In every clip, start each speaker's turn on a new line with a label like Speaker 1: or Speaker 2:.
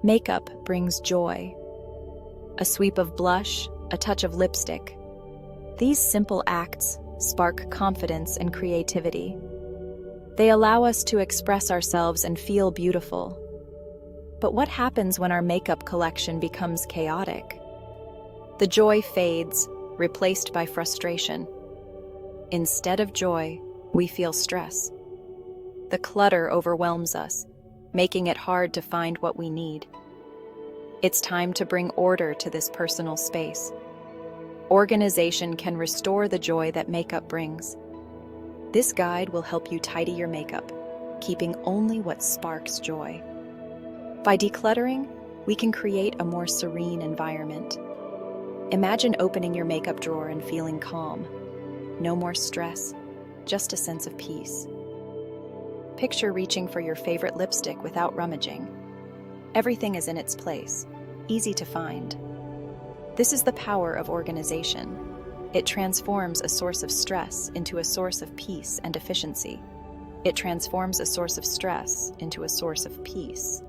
Speaker 1: Makeup brings joy. A sweep of blush, a touch of lipstick. These simple acts spark confidence and creativity. They allow us to express ourselves and feel beautiful. But what happens when our makeup collection becomes chaotic? The joy fades, replaced by frustration. Instead of joy, we feel stress. The clutter overwhelms us, making it hard to find what we need. It's time to bring order to this personal space. Organization can restore the joy that makeup brings. This guide will help you tidy your makeup, keeping only what sparks joy. By decluttering, we can create a more serene environment. Imagine opening your makeup drawer and feeling calm. No more stress, just a sense of peace. Picture reaching for your favorite lipstick without rummaging. Everything is in its place, easy to find. This is the power of organization. It transforms a source of stress into a source of peace and efficiency. It transforms a source of stress into a source of peace.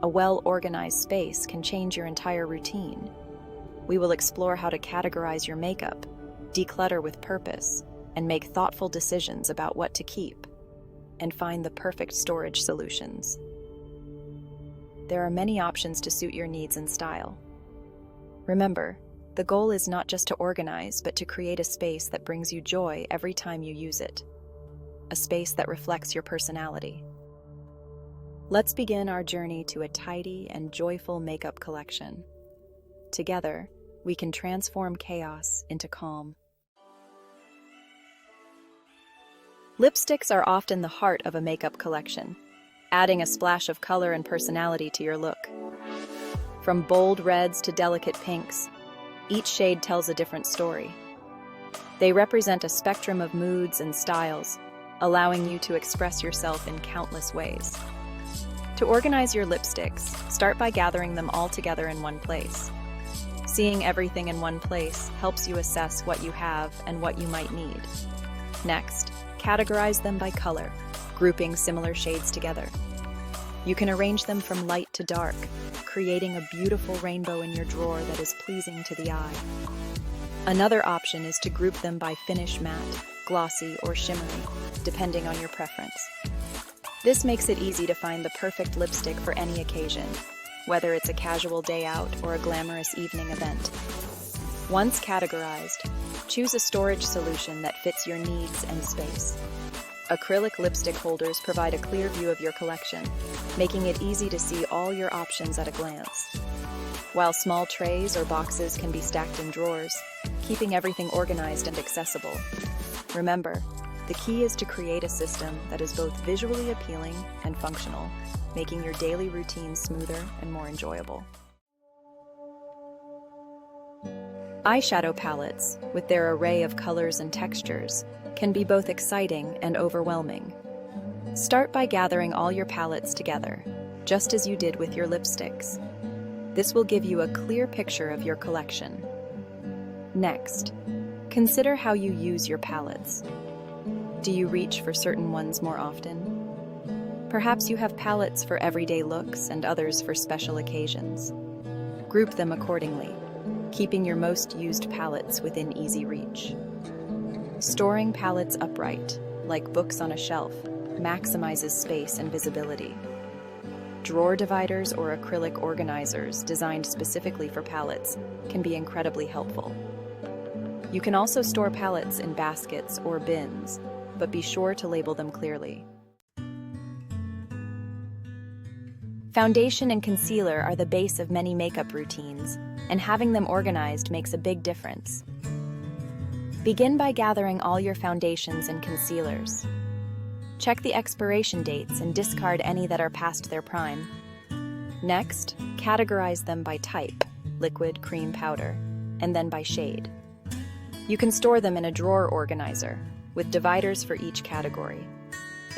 Speaker 1: A well-organized space can change your entire routine. We will explore how to categorize your makeup, declutter with purpose, and make thoughtful decisions about what to keep, and find the perfect storage solutions. There are many options to suit your needs and style. Remember, the goal is not just to organize, but to create a space that brings you joy every time you use it. A space that reflects your personality. Let's begin our journey to a tidy and joyful makeup collection. Together, we can transform chaos into calm. Lipsticks are often the heart of a makeup collection, adding a splash of color and personality to your look. From bold reds to delicate pinks, each shade tells a different story. They represent a spectrum of moods and styles, allowing you to express yourself in countless ways. To organize your lipsticks, start by gathering them all together in one place. Seeing everything in one place helps you assess what you have and what you might need. Next, categorize them by color, grouping similar shades together. You can arrange them from light to dark, creating a beautiful rainbow in your drawer that is pleasing to the eye. Another option is to group them by finish matte, glossy, or shimmery, depending on your preference. This makes it easy to find the perfect lipstick for any occasion, whether it's a casual day out or a glamorous evening event. Once categorized, choose a storage solution that fits your needs and space. Acrylic lipstick holders provide a clear view of your collection, making it easy to see all your options at a glance. While small trays or boxes can be stacked in drawers, keeping everything organized and accessible. Remember, the key is to create a system that is both visually appealing and functional, making your daily routine smoother and more enjoyable. Eyeshadow palettes, with their array of colors and textures, can be both exciting and overwhelming. Start by gathering all your palettes together, just as you did with your lipsticks. This will give you a clear picture of your collection. Next, consider how you use your palettes. Do you reach for certain ones more often? Perhaps you have palettes for everyday looks and others for special occasions. Group them accordingly, keeping your most used palettes within easy reach. Storing palettes upright, like books on a shelf, maximizes space and visibility. Drawer dividers or acrylic organizers designed specifically for palettes can be incredibly helpful. You can also store palettes in baskets or bins, but be sure to label them clearly. Foundation and concealer are the base of many makeup routines, and having them organized makes a big difference. Begin by gathering all your foundations and concealers. Check the expiration dates and discard any that are past their prime. Next, categorize them by type, liquid, cream, powder, and then by shade. You can store them in a drawer organizer, with dividers for each category.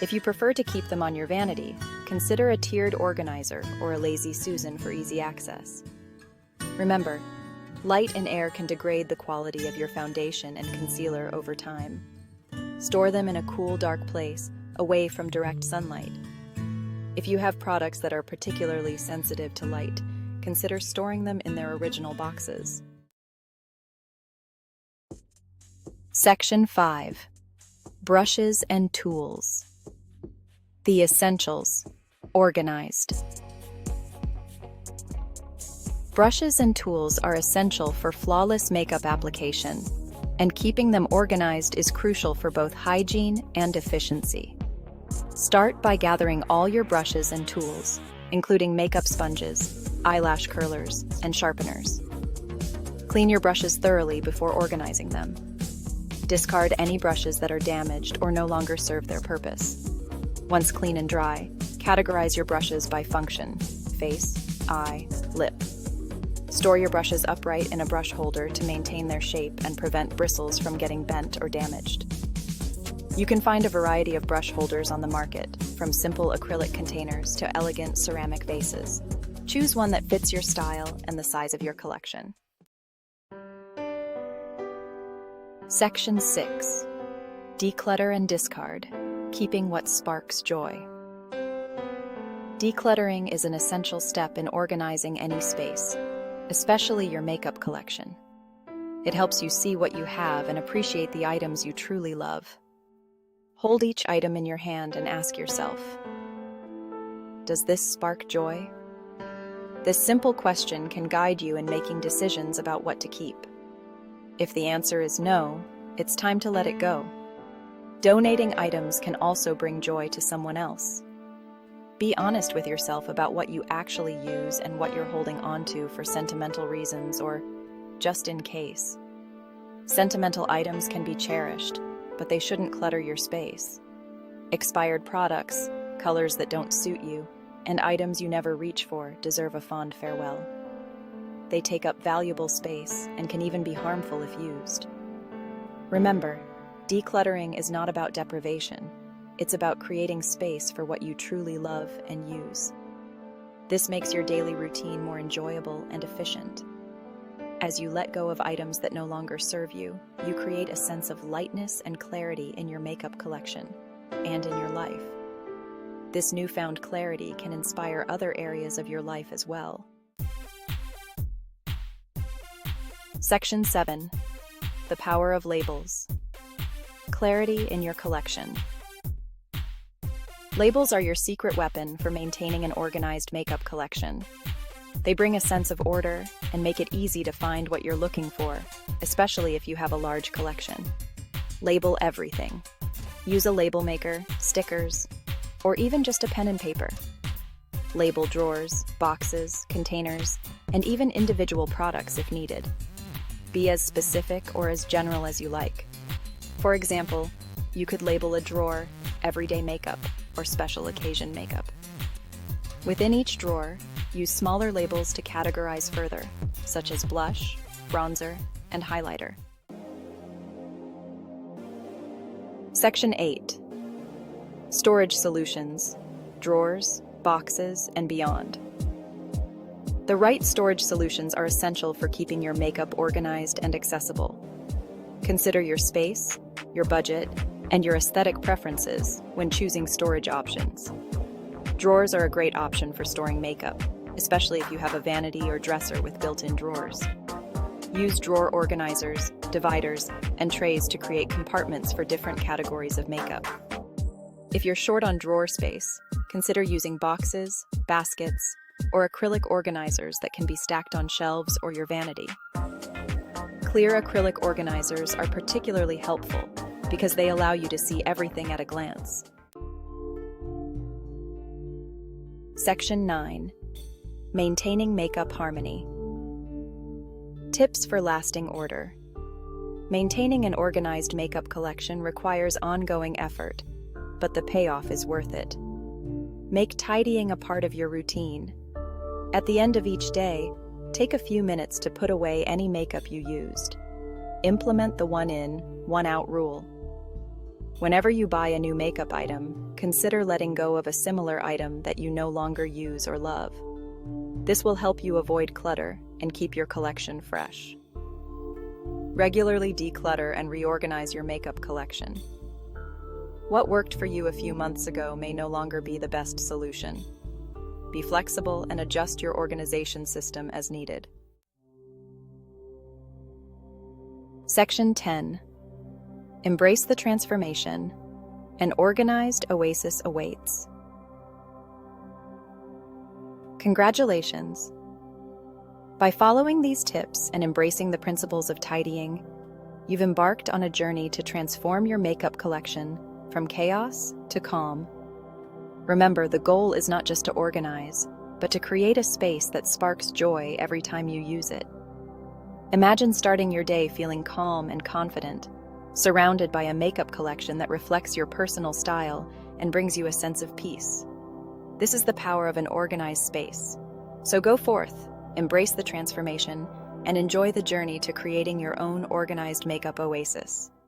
Speaker 1: If you prefer to keep them on your vanity, consider a tiered organizer or a Lazy Susan for easy access. Remember, light and air can degrade the quality of your foundation and concealer over time. Store them in a cool, dark place, away from direct sunlight. If you have products that are particularly sensitive to light, consider storing them in their original boxes. Section 5. Brushes and tools. The essentials. Organized. Brushes and tools are essential for flawless makeup application, and keeping them organized is crucial for both hygiene and efficiency. Start by gathering all your brushes and tools, including makeup sponges, eyelash curlers, and sharpeners. Clean your brushes thoroughly before organizing them. Discard any brushes that are damaged or no longer serve their purpose. Once clean and dry, categorize your brushes by function: face, eye, lip. Store your brushes upright in a brush holder to maintain their shape and prevent bristles from getting bent or damaged. You can find a variety of brush holders on the market, from simple acrylic containers to elegant ceramic vases. Choose one that fits your style and the size of your collection. Section 6. Declutter and discard, keeping what sparks joy. Decluttering is an essential step in organizing any space, especially your makeup collection. It helps you see what you have and appreciate the items you truly love. Hold each item in your hand and ask yourself, does this spark joy? This simple question can guide you in making decisions about what to keep. If the answer is no, it's time to let it go. Donating items can also bring joy to someone else. Be honest with yourself about what you actually use and what you're holding onto for sentimental reasons or just in case. Sentimental items can be cherished, but they shouldn't clutter your space. Expired products, colors that don't suit you, and items you never reach for deserve a fond farewell. They take up valuable space and can even be harmful if used. Remember, decluttering is not about deprivation. It's about creating space for what you truly love and use. This makes your daily routine more enjoyable and efficient. As you let go of items that no longer serve you, you create a sense of lightness and clarity in your makeup collection and in your life. This newfound clarity can inspire other areas of your life as well. Section 7. The power of labels. Clarity in your collection. Labels are your secret weapon for maintaining an organized makeup collection. They bring a sense of order and make it easy to find what you're looking for, especially if you have a large collection. Label everything. Use a label maker, stickers, or even just a pen and paper. Label drawers, boxes, containers, and even individual products if needed. Be as specific or as general as you like. For example, you could label a drawer everyday makeup or special occasion makeup. Within each drawer, use smaller labels to categorize further, such as blush, bronzer, and highlighter. Section 8. Storage solutions, drawers, boxes, and beyond. The right storage solutions are essential for keeping your makeup organized and accessible. Consider your space, your budget, and your aesthetic preferences when choosing storage options. Drawers are a great option for storing makeup, especially if you have a vanity or dresser with built-in drawers. Use drawer organizers, dividers, and trays to create compartments for different categories of makeup. If you're short on drawer space, consider using boxes, baskets, or acrylic organizers that can be stacked on shelves or your vanity. Clear acrylic organizers are particularly helpful because they allow you to see everything at a glance. Section 9. Maintaining makeup harmony. Tips for lasting order. Maintaining an organized makeup collection requires ongoing effort, but the payoff is worth it. Make tidying a part of your routine. At the end of each day, take a few minutes to put away any makeup you used. Implement the one in, one out rule. Whenever you buy a new makeup item, consider letting go of a similar item that you no longer use or love. This will help you avoid clutter and keep your collection fresh. Regularly declutter and reorganize your makeup collection. What worked for you a few months ago may no longer be the best solution. Be flexible and adjust your organization system as needed. Section 10. Embrace the transformation. An organized oasis awaits. Congratulations! By following these tips and embracing the principles of tidying, you've embarked on a journey to transform your makeup collection from chaos to calm. Remember, the goal is not just to organize, but to create a space that sparks joy every time you use it. Imagine starting your day feeling calm and confident, surrounded by a makeup collection that reflects your personal style and brings you a sense of peace. This is the power of an organized space. So go forth, embrace the transformation, and enjoy the journey to creating your own organized makeup oasis.